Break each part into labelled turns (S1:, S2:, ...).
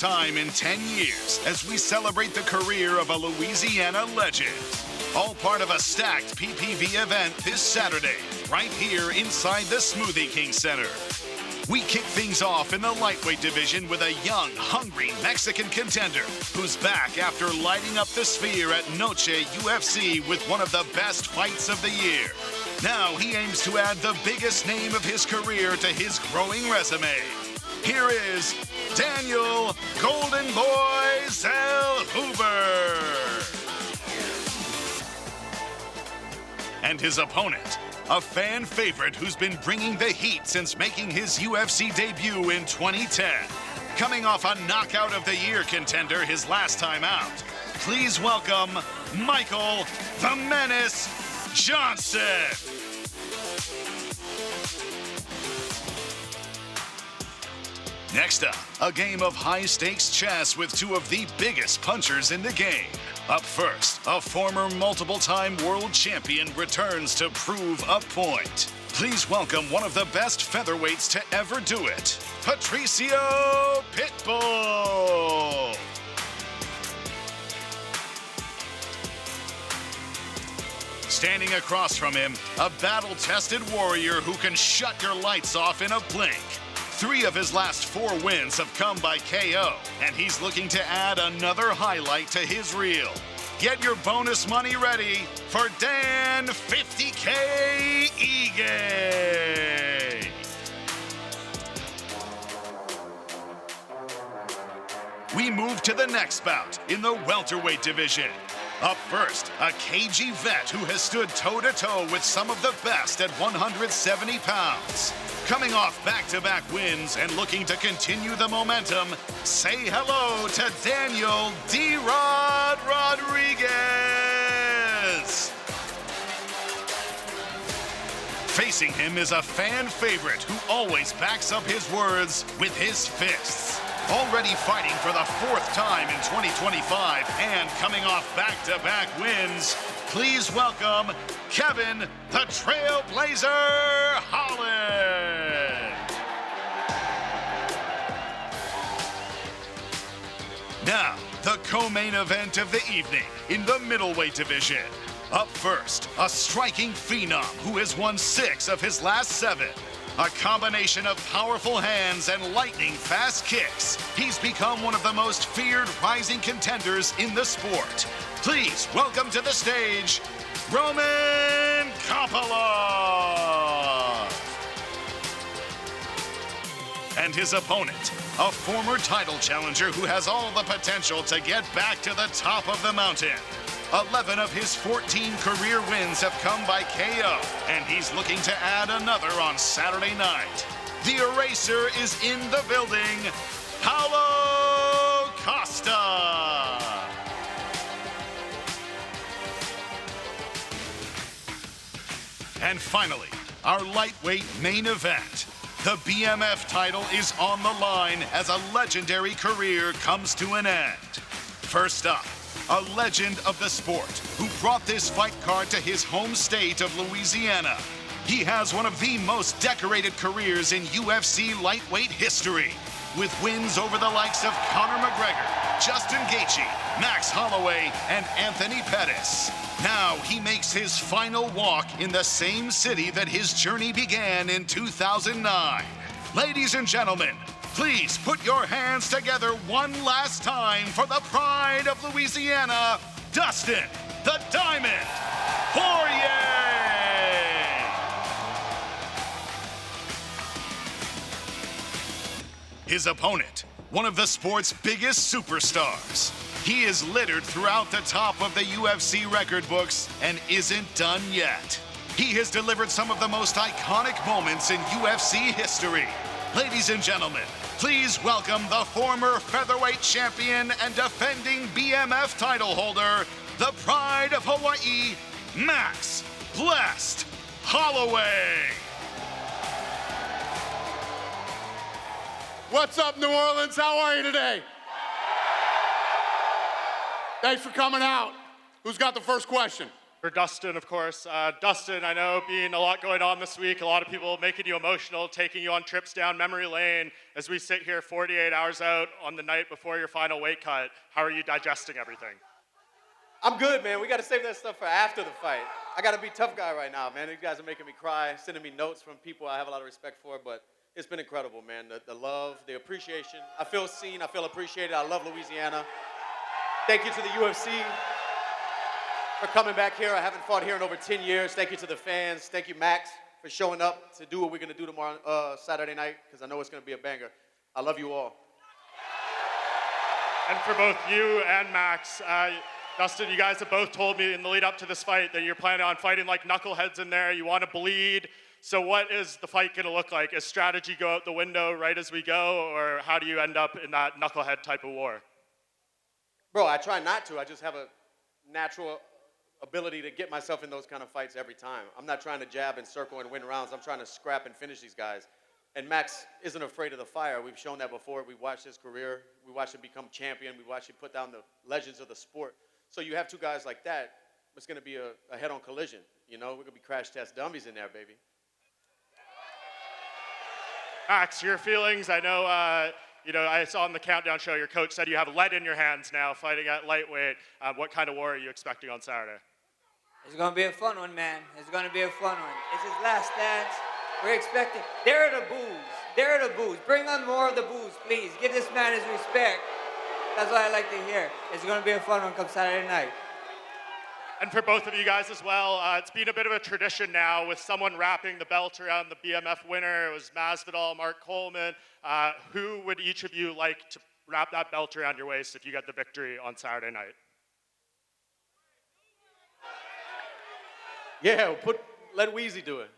S1: time in 10 years as we celebrate the career of a Louisiana legend. All part of a stacked PPV event this Saturday, right here inside the Smoothie King Center. We kick things off in the lightweight division with a young, hungry Mexican contender who's back after lighting up the sphere at Noche UFC with one of the best fights of the year. Now he aims to add the biggest name of his career to his growing resume. Here is Daniel Golden Boy Zell Hoover. And his opponent, a fan favorite who's been bringing the heat since making his UFC debut in 2010. Coming off a knockout of the year contender his last time out, please welcome Michael the Menace Johnson. Next up, a game of high-stakes chess with two of the biggest punchers in the game. Up first, a former multiple-time world champion returns to prove a point. Please welcome one of the best featherweights to ever do it, Patricio Pitbull. Standing across from him, a battle-tested warrior who can shut your lights off in a blink. 3 of his last 4 wins have come by KO, and he's looking to add another highlight to his reel. Get your bonus money ready for Dan 50K Ige. We move to the next bout in the welterweight division. Up first, a cagey vet who has stood toe-to-toe with some of the best at 170 pounds. Coming off back-to-back wins and looking to continue the momentum, say hello to Daniel D-Rod Rodriguez. Facing him is a fan favorite who always backs up his words with his fists. Already fighting for the 4th time in 2025 and coming off back-to-back wins, please welcome Kevin the Trailblazer Holland. Now, the co-main event of the evening in the middleweight division. Up first, a striking phenom who has won 6 of his last 7. A combination of powerful hands and lightning-fast kicks, he's become one of the most feared rising contenders in the sport. Please welcome to the stage, Roman Kopylov. And his opponent, a former title challenger who has all the potential to get back to the top of the mountain. 11 of his 14 career wins have come by KO, and he's looking to add another on Saturday night. The Eraser is in the building, Paulo Costa. And finally, our lightweight main event. The BMF title is on the line as a legendary career comes to an end. First up, a legend of the sport who brought this fight card to his home state of Louisiana. He has one of the most decorated careers in UFC lightweight history, with wins over the likes of Conor McGregor, Justin Gaethje, Max Holloway, and Anthony Pettis. Now he makes his final walk in the same city that his journey began in 2009. Ladies and gentlemen, please put your hands together one last time for the pride of Louisiana, Dustin the Diamond Poirier! His opponent, one of the sport's biggest superstars. He is littered throughout the top of the UFC record books and isn't done yet. He has delivered some of the most iconic moments in UFC history. Ladies and gentlemen, please welcome the former featherweight champion and defending BMF title holder, the pride of Hawaii, Max Blessed Holloway.
S2: What's up, New Orleans? How are you today? Thanks for coming out. Who's got the first question?
S3: For Dustin, of course. Dustin, I know being a lot going on this week, a lot of people making you emotional, taking you on trips down memory lane. As we sit here 48 hours out on the night before your final weight cut, how are you digesting everything?
S2: I'm good, man. We got to save that stuff for after the fight. I got to be tough guy right now, man. You guys are making me cry, sending me notes from people I have a lot of respect for, but it's been incredible, man. The love, the appreciation. I feel seen. I feel appreciated. I love Louisiana. Thank you to the UFC for coming back here. I haven't fought here in over 10 years. Thank you to the fans. Thank you, Max, for showing up to do what we're going to do tomorrow, Saturday night, because I know it's going to be a banger. I love you all.
S3: And for both you and Max, Dustin, you guys have both told me in the lead up to this fight that you're planning on fighting like knuckleheads in there. You want to bleed. So what is the fight going to look like? Is strategy go out the window right as we go, or how do you end up in that knucklehead type of war?
S2: Bro, I try not to. I just have a natural ability to get myself in those kind of fights every time. I'm not trying to jab and circle and win rounds. I'm trying to scrap and finish these guys. And Max isn't afraid of the fire. We've shown that before. We watched his career. We watched him become champion. We watched him put down the legends of the sport. So you have two guys like that, it's going to be a head-on collision. You know, we're going to be crash test dummies in there, baby.
S3: Max, your feelings? I know, I saw on the Countdown show your coach said you have lead in your hands now fighting at lightweight. What kind of war are you expecting on Saturday?
S4: It's going to be a fun one, man. It's going to be a fun one. It's his last dance. We're expecting. There are the boos. There are the boos. Bring on more of the boos, please. Give this man his respect. That's what I like to hear. It's going to be a fun one come Saturday night.
S3: And for both of you guys as well, it's been a bit of a tradition now with someone wrapping the belt around the BMF winner. It was Masvidal, Mark Coleman. Who would each of you like to wrap that belt around your waist if you get the victory on Saturday night?
S2: Yeah, let Weezy do it.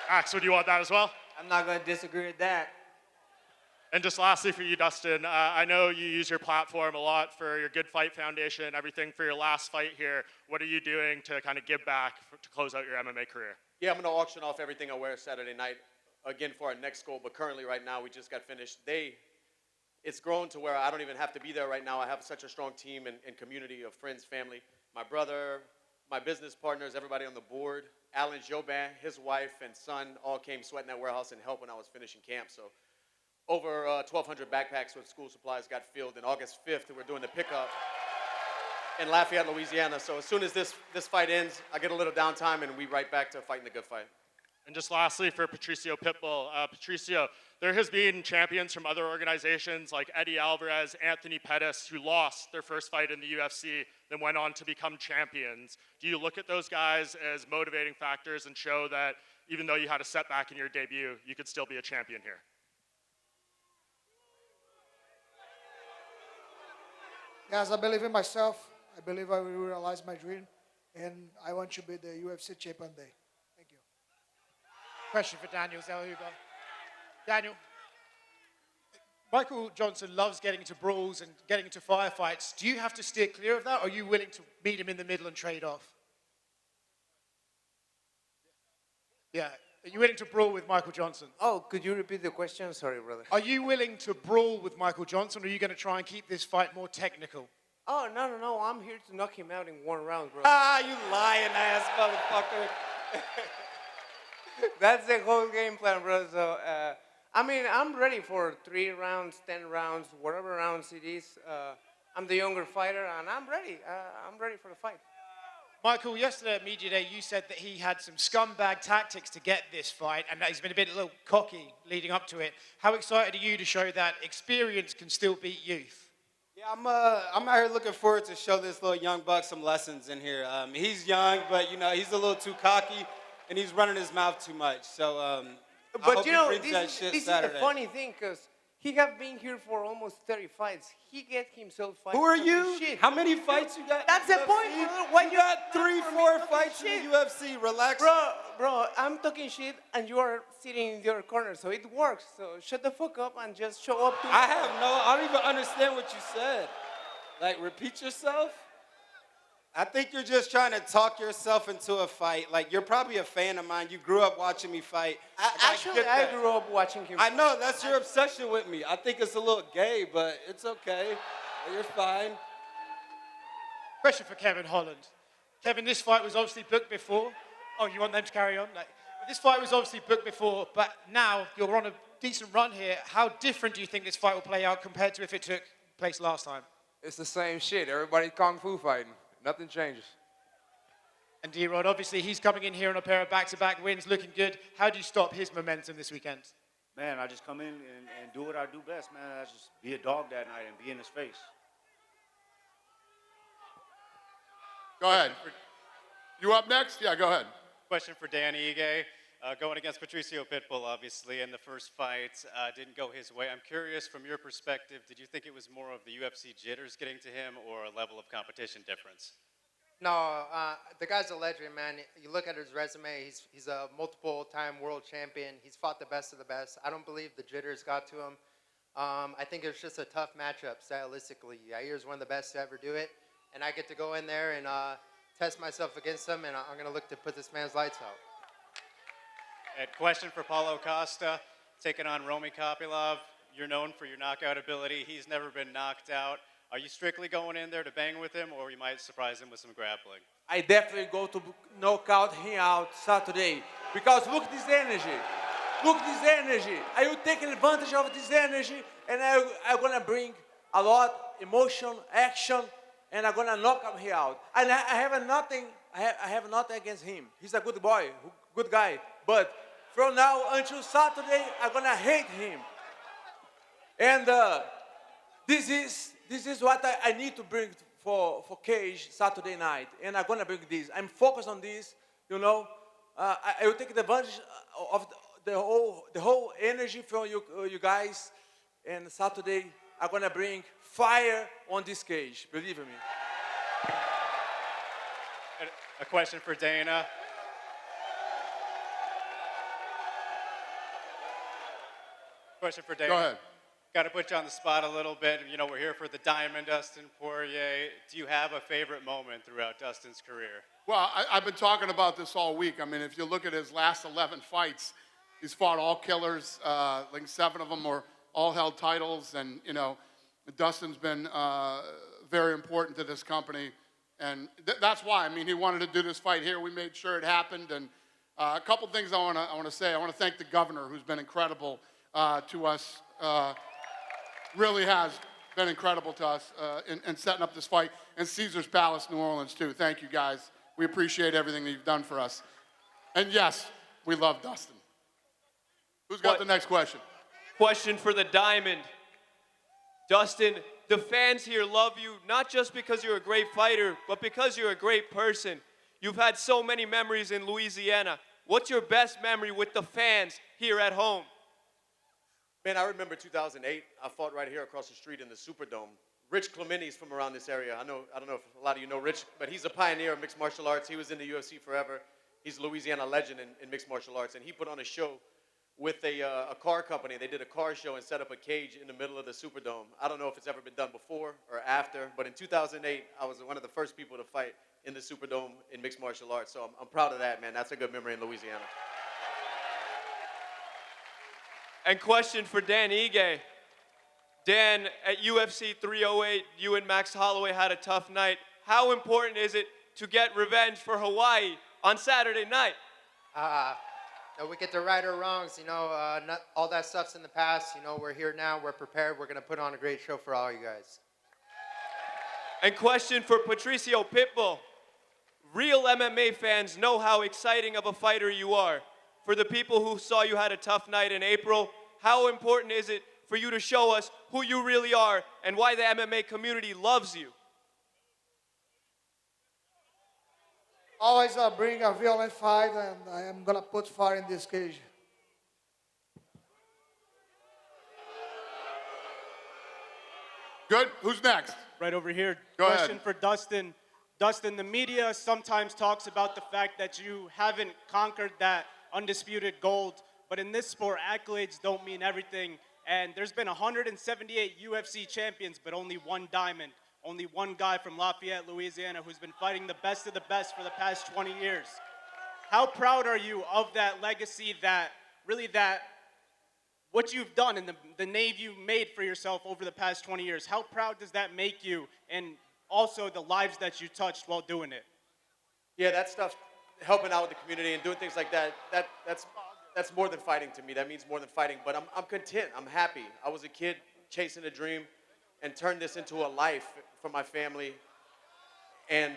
S3: Max, would you want that as well?
S4: I'm not going to disagree with that.
S3: And just lastly for you, Dustin, I know you use your platform a lot for your Good Fight Foundation, everything for your last fight here. What are you doing to kind of give back to close out your MMA career?
S2: Yeah, I'm going to auction off everything I wear Saturday night, again, for our next goal. But currently, right now, we just got finished. It's grown to where I don't even have to be there right now. I have such a strong team and community of friends, family. My brother, my business partners, everybody on the board. Alan Jobin, his wife and son all came sweating that warehouse and helped when I was finishing camp. So over 1,200 backpacks with school supplies got filled. And August 5th, we're doing the pickup in Lafayette, Louisiana. So as soon as this fight ends, I get a little downtime and we right back to fighting the good fight.
S3: And just lastly for Patricio Pitbull, Patricio, there has been champions from other organizations like Eddie Alvarez, Anthony Pettis, who lost their first fight in the UFC, then went on to become champions. Do you look at those guys as motivating factors and show that even though you had a setback in your debut, you could still be a champion here?
S5: Yes, I believe in myself. I believe I will realize my dream, and I want to be the UFC champion day. Thank you.
S6: Question for Daniel Zellhuber. Daniel, Michael Johnson loves getting into brawls and getting into firefights. Do you have to steer clear of that, or are you willing to meet him in the middle and trade off? Yeah. Are you willing to brawl with Michael Johnson?
S7: Oh, could you repeat the question? Sorry, brother.
S6: Are you willing to brawl with Michael Johnson, or are you going to try and keep this fight more technical?
S7: Oh, no. I'm here to knock him out in one round, bro.
S2: Ah, you lying ass motherfucker.
S7: That's the whole game plan, bro. So, I'm ready for 3 rounds, 10 rounds, whatever rounds it is. I'm the younger fighter, and I'm ready. I'm ready for the fight.
S6: Michael, yesterday at Media Day, you said that he had some scumbag tactics to get this fight, and that he's been a little cocky leading up to it. How excited are you to show that experience can still beat youth?
S8: Yeah, I'm out here looking forward to show this little young buck some lessons in here. He's young, but he's a little too cocky, and he's running his mouth too much. So, I hope he brings that shit
S7: this
S8: Saturday.
S7: is the funny thing, because he have been here for almost 30 fights. He get himself fighting.
S8: Who are
S7: for
S8: you?
S7: Shit.
S8: How many fights you got?
S7: That's
S8: in
S7: the
S8: UFC?
S7: point, brother. Why
S8: you got 3-4 fights in the UFC. Relax.
S7: Bro, I'm talking shit, and you are sitting in your corner, so it works. So shut the fuck up and just show up to
S8: I don't even understand what you said. Like, repeat yourself? I think you're just trying to talk yourself into a fight. Like, you're probably a fan of mine. You grew up watching me fight.
S7: I grew up watching him.
S8: I know, that's your obsession with me. I think it's a little gay, but it's okay. You're fine.
S6: Question for Kevin Holland. Kevin, this fight was obviously booked before. Oh, you want them to carry on? No. This fight was obviously booked before, but now you're on a decent run here. How different do you think this fight will play out compared to if it took place last time?
S9: It's the same shit. Everybody kung fu fighting. Nothing changes.
S6: And D-Rod, obviously, he's coming in here on a pair of back-to-back wins, looking good. How do you stop his momentum this weekend?
S10: Man, I just come in and do what I do best, man. I just be a dog that night and be in his face.
S11: Go ahead. You up next? Yeah, go ahead.
S12: Question for Dan Ige. Going against Patricio Pitbull, obviously, in the first fight, didn't go his way. I'm curious, from your perspective, did you think it was more of the UFC jitters getting to him or a level of competition difference?
S7: No, the guy's a legend, man. You look at his resume, he's a multiple-time world champion. He's fought the best of the best. I don't believe the jitters got to him. I think it was just a tough matchup, stylistically. Yair's one of the best to ever do it, and I get to go in there and test myself against him, and I'm going to look to put this man's lights out.
S12: And question for Paulo Costa, taking on Romy Kopylov. You're known for your knockout ability. He's never been knocked out. Are you strictly going in there to bang with him, or you might surprise him with some grappling?
S13: I definitely go to knock out him out Saturday, because look at this energy. Look at this energy. I will take advantage of this energy, and I'm going to bring a lot emotion, action, and I'm going to knock him out. And I have nothing against him. He's a good boy, good guy. But from now until Saturday, I'm going to hate him. And this is what I need to bring for Cage Saturday night. And I'm going to bring this. I'm focused on this, you know. I will take advantage of the whole energy from you guys. And Saturday, I'm going to bring fire on this cage, believe me.
S12: A question for Dana. Question for Dana.
S11: Go ahead.
S12: Got to put you on the spot a little bit. You know, we're here for the Diamond, Dustin Poirier. Do you have a favorite moment throughout Dustin's career?
S11: Well, I've been talking about this all week. I mean, if you look at his last 11 fights, he's fought all killers. Like 7 of them were all held titles. And, you know, Dustin's been very important to this company. And that's why. I mean, he wanted to do this fight here. We made sure it happened. And a couple things I want to say. I want to thank the governor, who's been incredible to us. Really has been incredible to us in setting up this fight. And Caesar's Palace, New Orleans, too. Thank you, guys. We appreciate everything that you've done for us. And yes, we love Dustin. Who's got the next question?
S14: Question for the Diamond. Dustin, the fans here love you, not just because you're a great fighter, but because you're a great person. You've had so many memories in Louisiana. What's your best memory with the fans here at home?
S2: Man, I remember 2008. I fought right here across the street in the Superdome. Rich Clementi's from around this area. I don't know if a lot of you know Rich, but he's a pioneer of mixed martial arts. He was in the UFC forever. He's a Louisiana legend in mixed martial arts, and he put on a show with a car company. They did a car show and set up a cage in the middle of the Superdome. I don't know if it's ever been done before or after, but in 2008, I was one of the first people to fight in the Superdome in mixed martial arts, so I'm proud of that, man. That's a good memory in Louisiana.
S14: And question for Dan Ige. Dan, at UFC 308, you and Max Holloway had a tough night. How important is it to get revenge for Hawaii on Saturday night?
S7: We get to right our wrongs, you know, not all that stuff's in the past. You know, we're here now, we're prepared, we're going to put on a great show for all you guys.
S14: And question for Patricio Pitbull. Real MMA fans know how exciting of a fighter you are. For the people who saw you had a tough night in April, how important is it for you to show us who you really are and why the MMA community loves you?
S5: Always bring a violent fight, and I am going to put fire in this cage.
S11: Good. Who's next?
S15: Right over here.
S11: Go
S15: Question
S11: ahead.
S15: for Dustin. Dustin, the media sometimes talks about the fact that you haven't conquered that undisputed gold, but in this sport, accolades don't mean everything. And there's been 178 UFC champions, but only one diamond. Only one guy from Lafayette, Louisiana, who's been fighting the best of the best for the past 20 years. How proud are you of that legacy, what you've done and the name you made for yourself over the past 20 years? How proud does that make you? And also the lives that you touched while doing it.
S2: Yeah, that stuff, helping out with the community and doing things like that, that's more than fighting to me. That means more than fighting. But I'm content. I'm happy. I was a kid chasing a dream and turned this into a life for my family. And,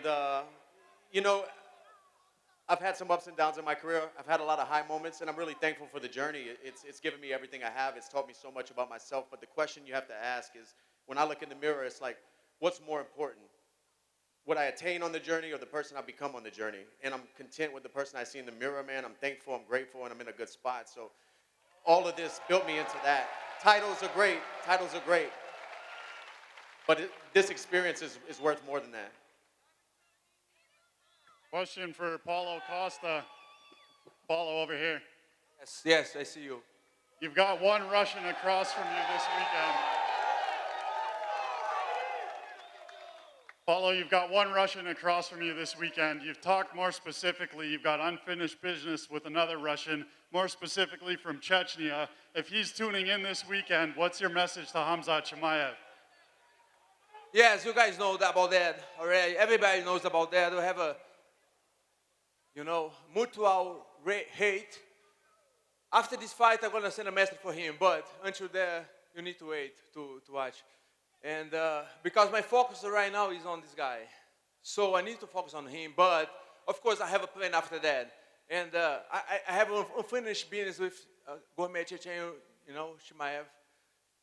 S2: you know, I've had some ups and downs in my career. I've had a lot of high moments, and I'm really thankful for the journey. It's given me everything I have. It's taught me so much about myself. But the question you have to ask is, when I look in the mirror, it's like, what's more important? What I attain on the journey or the person I become on the journey? And I'm content with the person I see in the mirror, man. I'm thankful, I'm grateful, and I'm in a good spot. So all of this built me into that. Titles are great. Titles are great. But this experience is worth more than that.
S16: Question for Paulo Costa. Paulo, over here.
S13: Yes, I see you.
S16: You've got one Russian across from you this weekend. Paulo, you've got one Russian across from you this weekend. You've talked more specifically, you've got unfinished business with another Russian, more specifically from Chechnya. If he's tuning in this weekend, what's your message to Khamzat Chimaev?
S13: Yes, you guys know about that already. Everybody knows about that. We have a, mutual hate. After this fight, I'm going to send a message for him. But until there, you need to wait to watch. And because my focus right now is on this guy. So I need to focus on him. But, of course, I have a plan after that. And I have unfinished business with Gourmet Chechen, Chimaev.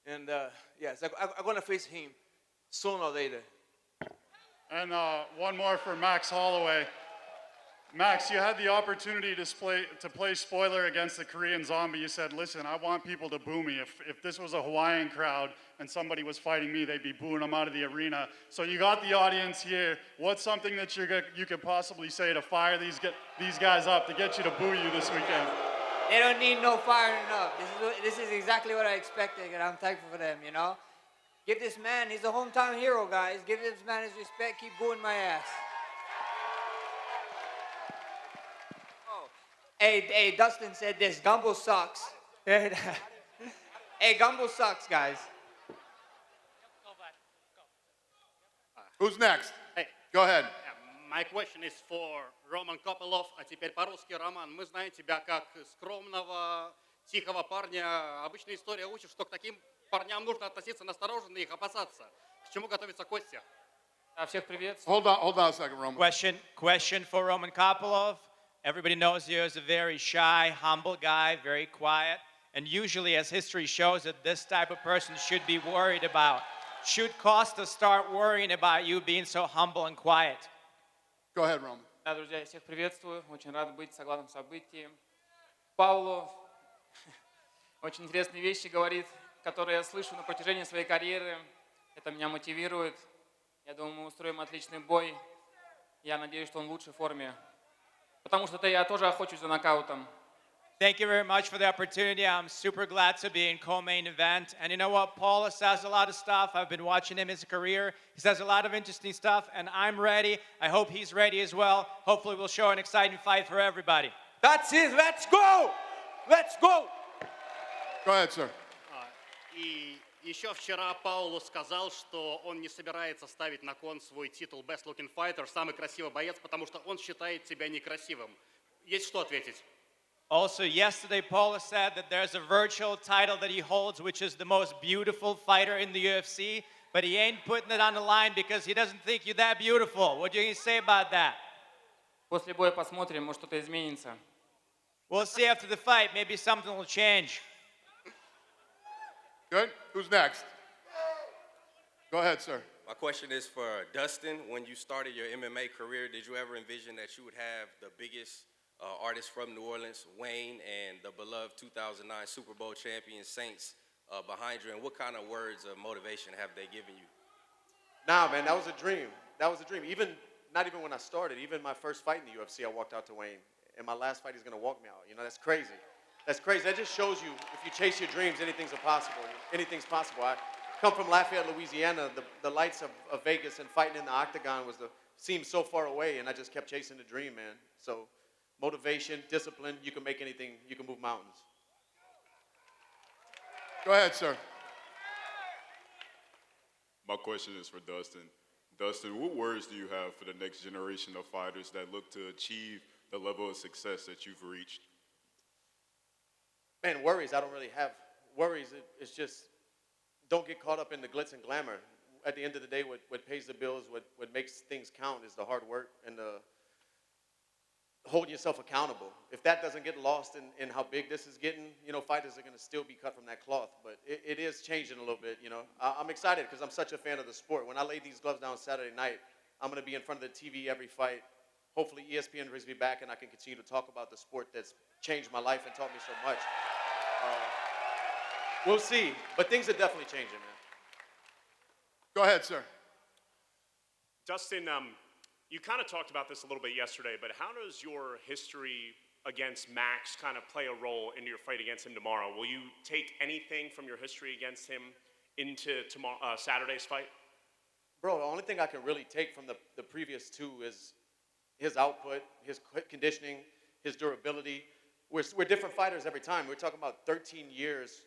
S13: And, yes, I'm going to face him sooner or later.
S16: And one more for Max Holloway. Max, you had the opportunity to play spoiler against the Korean Zombie. You said, listen, I want people to boo me. If this was a Hawaiian crowd and somebody was fighting me, they'd be booing them out of the arena. So you got the audience here. What's something that you could possibly say to fire these guys up to get you to boo you this weekend?
S4: They don't need no firing up. This is exactly what I expected, and I'm thankful for them, Give this man, he's a hometown hero, guys. Give this man his respect. Keep booing my ass. Hey, Dustin said this. Gumbo sucks. Hey, Gumbo sucks, guys.
S11: Who's next? Go ahead.
S17: My question is for Roman Kopylov. А теперь по-русски, Роман. Мы знаем тебя как скромного, тихого парня. Обычная история учит, что к таким парням нужно относиться настороженно и их опасаться. К чему готовится Костя?
S18: Всех приветствую.
S11: Hold on a second, Roman.
S6: Question for Roman Kopylov. Everybody knows you as a very shy, humble guy, very quiet. And usually, as history shows, that this type of person should be worried about. Should Costa start worrying about you being so humble and quiet?
S11: Go ahead, Roman.
S18: Да, друзья, я всех приветствую. Очень рад быть в главном событии. Пауло очень интересные вещи говорит, которые я слышу на протяжении своей карьеры. Это меня мотивирует. Я думаю, мы устроим отличный бой. Я надеюсь, что он в лучшей форме. Потому что я тоже охочусь за нокаутом.
S6: Thank you very much for the opportunity. I'm super glad to be in co-main event. And you know what? Paula says a lot of stuff. I've been watching him his career. He says a lot of interesting stuff, and I'm ready. I hope he's ready as well. Hopefully we'll show an exciting fight for everybody.
S13: That's it. Let's go! Let's go!
S11: Go ahead, sir.
S17: И еще вчера Пауло сказал, что он не собирается ставить на кон свой титул Best Looking Fighter, самый красивый боец, потому что он считает тебя некрасивым. Есть что ответить?
S6: Also, yesterday, Paula said that there's a virtual title that he holds, which is the most beautiful fighter in the UFC, but he ain't putting it on the line because he doesn't think you're that beautiful. What do you say about that?
S18: После боя посмотрим, может что-то изменится.
S6: We'll see after the fight. Maybe something will change.
S11: Good. Who's next? Go ahead, sir.
S19: My question is for Dustin. When you started your MMA career, did you ever envision that you would have the biggest artists from New Orleans, Wayne, and the beloved 2009 Super Bowl champion Saints behind you? And what kind of words of motivation have they given you?
S2: Nah, man, that was a dream. That was a dream. Not even when I started, even my first fight in the UFC, I walked out to Wayne. And my last fight, he's going to walk me out. That's crazy. That's crazy. That just shows you, if you chase your dreams, anything's possible. Anything's possible. I come from Lafayette, Louisiana. The lights of Vegas and fighting in the octagon seemed so far away, and I just kept chasing the dream, man. So motivation, discipline, you can make anything, you can move mountains.
S11: Go ahead, sir.
S20: My question is for Dustin. Dustin, what words do you have for the next generation of fighters that look to achieve the level of success that you've reached?
S2: Man, worries, I don't really have worries. It's just don't get caught up in the glitz and glamour. At the end of the day, what pays the bills, what makes things count is the hard work and the holding yourself accountable. If that doesn't get lost in how big this is getting, you know, fighters are going to still be cut from that cloth. But it is changing a little bit, you know. I'm excited because I'm such a fan of the sport. When I lay these gloves down Saturday night, I'm going to be in front of the TV every fight. Hopefully ESPN brings me back and I can continue to talk about the sport that's changed my life and taught me so much. We'll see. But things are definitely changing, man.
S11: Go ahead, sir.
S21: Dustin, you kind of talked about this a little bit yesterday, but how does your history against Max kind of play a role into your fight against him tomorrow? Will you take anything from your history against him into Saturday's fight?
S2: Bro, the only thing I can really take from the previous two is his output, his conditioning, his durability. We're different fighters every time. We're talking about 13 years,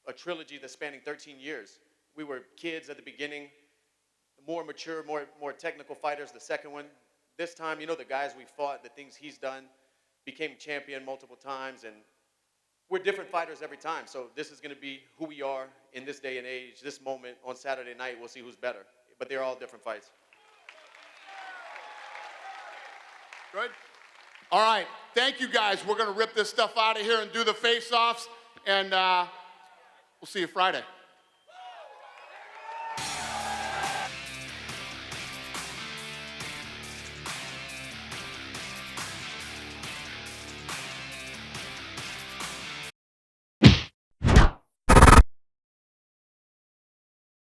S2: a trilogy that's spanning 13 years. We were kids at the beginning, more mature, more technical fighters, the second one. This time, you know, the guys we fought, the things he's done, became champion multiple times, and we're different fighters every time. So this is going to be who we are in this day and age, this moment on Saturday night. We'll see who's better. But they're all different fights.
S11: Good. All right. Thank you, guys. We're going to rip this stuff out of here and do the face-offs, and we'll see you Friday.